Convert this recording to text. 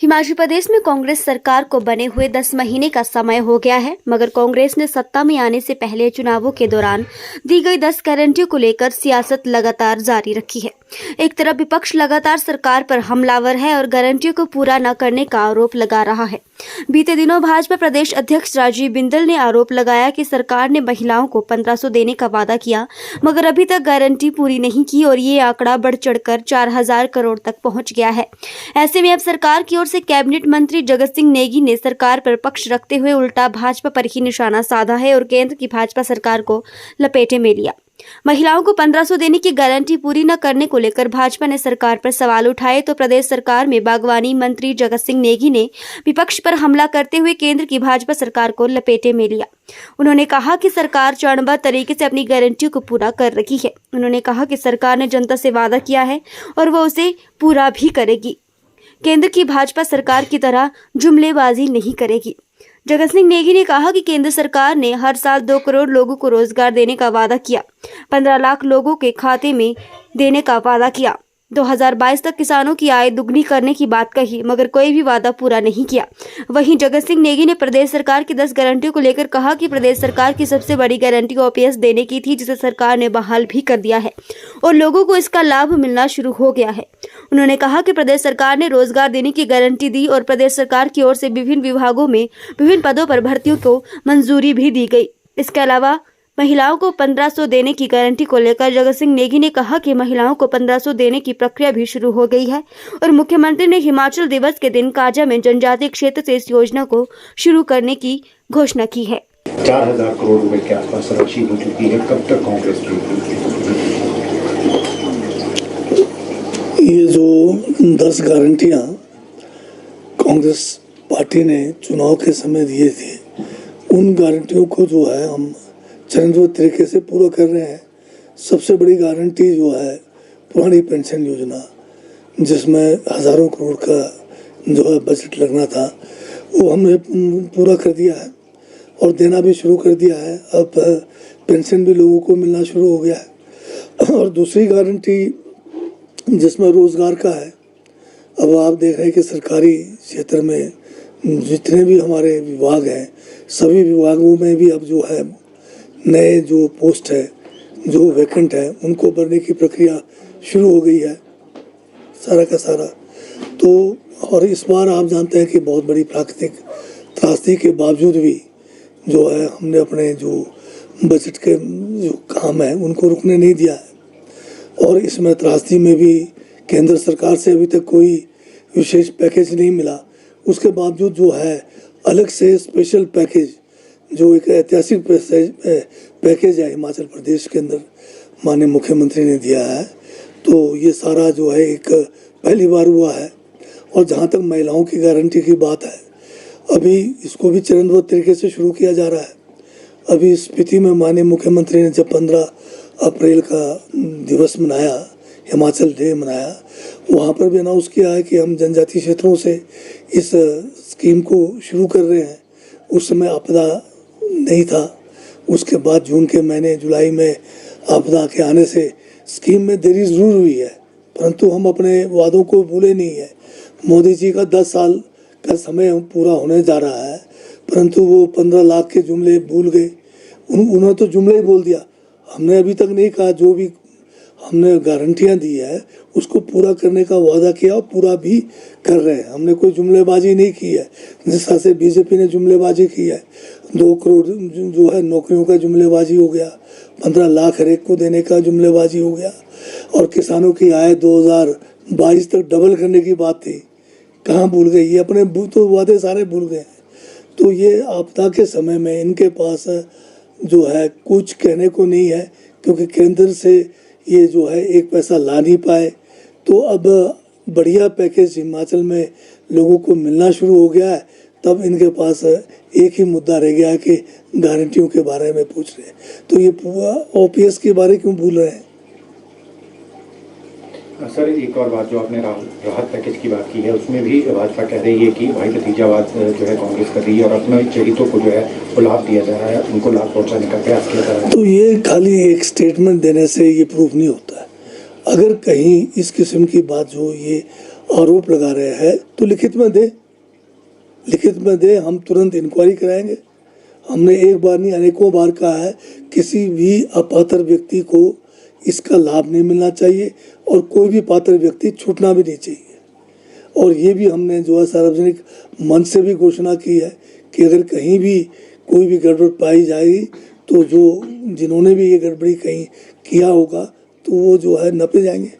हिमाचल प्रदेश में कांग्रेस सरकार को बने हुए 10 महीने का समय हो गया है, मगर कांग्रेस ने सत्ता में आने से पहले चुनावों के दौरान दी गई 10 गारंटियों को लेकर सियासत लगातार जारी रखी है। एक तरफ विपक्ष लगातार सरकार पर हमलावर है और गारंटियों को पूरा न करने का आरोप लगा रहा है। बीते दिनों भाजपा प्रदेश अध्यक्ष राजीव बिंदल ने आरोप लगाया कि सरकार ने महिलाओं को 1500 देने का वादा किया, मगर अभी तक गारंटी पूरी नहीं की और ये आंकड़ा बढ़ चढ़कर 4000 करोड़ तक पहुंच गया है। ऐसे में अब सरकार की ओर से कैबिनेट मंत्री जगत सिंह नेगी ने सरकार पर पक्ष रखते हुए उल्टा भाजपा पर ही निशाना साधा है और केंद्र की भाजपा सरकार को लपेटे में लिया। महिलाओं को 1500 देने की गारंटी पूरी न करने को लेकर भाजपा ने सरकार पर सवाल उठाए तो प्रदेश सरकार में बागवानी मंत्री जगत सिंह नेगी ने विपक्ष पर हमला करते हुए केंद्र की भाजपा सरकार को लपेटे में लिया। उन्होंने कहा कि सरकार चरणबद्ध तरीके से अपनी गारंटियों को पूरा कर रही है। उन्होंने कहा कि सरकार ने जनता से वादा किया है और वो उसे पूरा भी करेगी। केंद्र की भाजपा सरकार की तरह जुमलेबाजी नहीं करेगी। जगत सिंह नेगी ने कहा कि केंद्र सरकार ने हर साल 2 करोड़ लोगों को रोजगार देने का वादा किया, 15 लाख लोगों के खाते में देने का वादा किया, 2022 तक किसानों की आय दुगनी करने की बात कही, मगर कोई भी वादा पूरा नहीं किया। वहीं जगत सिंह नेगी ने प्रदेश सरकार की 10 गारंटियों को लेकर कहा कि प्रदेश सरकार की सबसे बड़ी गारंटी ओपीएस देने की थी, जिसे सरकार ने बहाल भी कर दिया है और लोगों को इसका लाभ मिलना शुरू हो गया है। उन्होंने कहा कि प्रदेश सरकार ने रोजगार देने की गारंटी दी और प्रदेश सरकार की ओर से विभिन्न विभागों में विभिन्न पदों पर भर्तियों को मंजूरी भी दी गई। इसके अलावा महिलाओं को 1500 देने की गारंटी को लेकर जगत सिंह नेगी ने कहा कि महिलाओं को 1500 देने की प्रक्रिया भी शुरू हो गई है और मुख्यमंत्री ने हिमाचल दिवस के दिन काजा में जनजातीय क्षेत्र से इस योजना को शुरू करने की घोषणा की है। 4000 करोड़ रुपए के आसपास राशि हो चुकी है। कब तक कांग्रेस की ये जो 10 गारंटियां कांग्रेस पार्टी ने चुनाव के समय दिए थे, उन गारंटियों को जो है हम चरणबद्ध तरीके से पूरा कर रहे हैं। सबसे बड़ी गारंटी जो है पुरानी पेंशन योजना, जिसमें हज़ारों करोड़ का जो है बजट लगना था, वो हमने पूरा कर दिया है और देना भी शुरू कर दिया है। अब पेंशन भी लोगों को मिलना शुरू हो गया है। और दूसरी गारंटी जिसमें रोज़गार का है, अब आप देख रहे हैं कि सरकारी क्षेत्र में जितने भी हमारे विभाग हैं, सभी विभागों में भी अब जो है नए जो पोस्ट है, जो वैकेंट है, उनको भरने की प्रक्रिया शुरू हो गई है सारा का सारा। तो और इस बार आप जानते हैं कि बहुत बड़ी प्राकृतिक त्रासदी के बावजूद भी जो है हमने अपने जो बजट के जो काम है उनको रुकने नहीं दिया है। और इसमें त्रासदी में भी केंद्र सरकार से अभी तक कोई विशेष पैकेज नहीं मिला, उसके बावजूद जो है अलग से स्पेशल पैकेज, जो एक ऐतिहासिक पैकेज है हिमाचल प्रदेश के अंदर माननीय मुख्यमंत्री ने दिया है। तो ये सारा जो है एक पहली बार हुआ है। और जहाँ तक महिलाओं की गारंटी की बात है, अभी इसको भी चरणबद्ध तरीके से शुरू किया जा रहा है। अभी स्पीति में माननीय मुख्यमंत्री ने जब 15 अप्रैल का दिवस मनाया, हिमाचल डे मनाया, वहाँ पर भी अनाउंस किया है कि हम जनजातीय क्षेत्रों से इस स्कीम को शुरू कर रहे हैं। उस समय आपदा नहीं था, उसके बाद जून के महीने जुलाई में आपदा के आने से स्कीम में देरी ज़रूर हुई है, परंतु हम अपने वादों को भूले नहीं है। मोदी जी का 10 साल का समय पूरा होने जा रहा है, परंतु वो 15 लाख के जुमले भूल गए। उन्होंने तो जुमले ही बोल दिया। हमने अभी तक नहीं कहा, जो भी हमने गारंटियां दी है उसको पूरा करने का वादा किया और पूरा भी कर रहे हैं। हमने कोई जुमलेबाजी नहीं की है, जिस तरह से बीजेपी ने जुमलेबाजी की है। 2 करोड़ जो है नौकरियों का जुमलेबाजी हो गया, 15 लाख हर एक को देने का जुमलेबाजी हो गया, और किसानों की आय 2022 तक डबल करने की बात थी, कहाँ भूल गए? ये अपने तो वादे सारे भूल गए हैं। तो ये आपदा के समय में इनके पास जो है कुछ कहने को नहीं है, क्योंकि केंद्र से ये जो है एक पैसा ला नहीं पाए। तो अब बढ़िया पैकेज हिमाचल में लोगों को मिलना शुरू हो गया है। तब इनके पास एक ही मुद्दा रह गया है कि गारंटियों के बारे में पूछ रहे हैं। तो ये पूरा ओपीएस के बारे क्यों भूल रहे हैं? सर, एक और बात जो आपने राहत पैकेज की बात की है, उसमें भी भाजपा कह रही है कि भाई भतीजावाद जो है कांग्रेस कर रही है और अपने चरित्रों को जो है वो लाभ दिया जा रहा है, उनको लाभ पहुंचाने का प्रयास किया जा रहा है। तो ये खाली एक स्टेटमेंट देने से ये प्रूफ नहीं होता है। अगर कहीं इस किस्म की बात जो ये आरोप लगा रहे हैं तो लिखित में दे, हम तुरंत इंक्वायरी कराएंगे। हमने एक बार नहीं अनेकों बार कहा है, किसी भी अपात्र व्यक्ति को इसका लाभ नहीं मिलना चाहिए और कोई भी पात्र व्यक्ति छूटना भी नहीं चाहिए। और ये भी हमने जो है सार्वजनिक मंच से भी घोषणा की है कि अगर कहीं भी कोई भी गड़बड़ पाई जाएगी तो जिन्होंने भी ये गड़बड़ी कहीं किया होगा तो वो जो है नपे जाएंगे।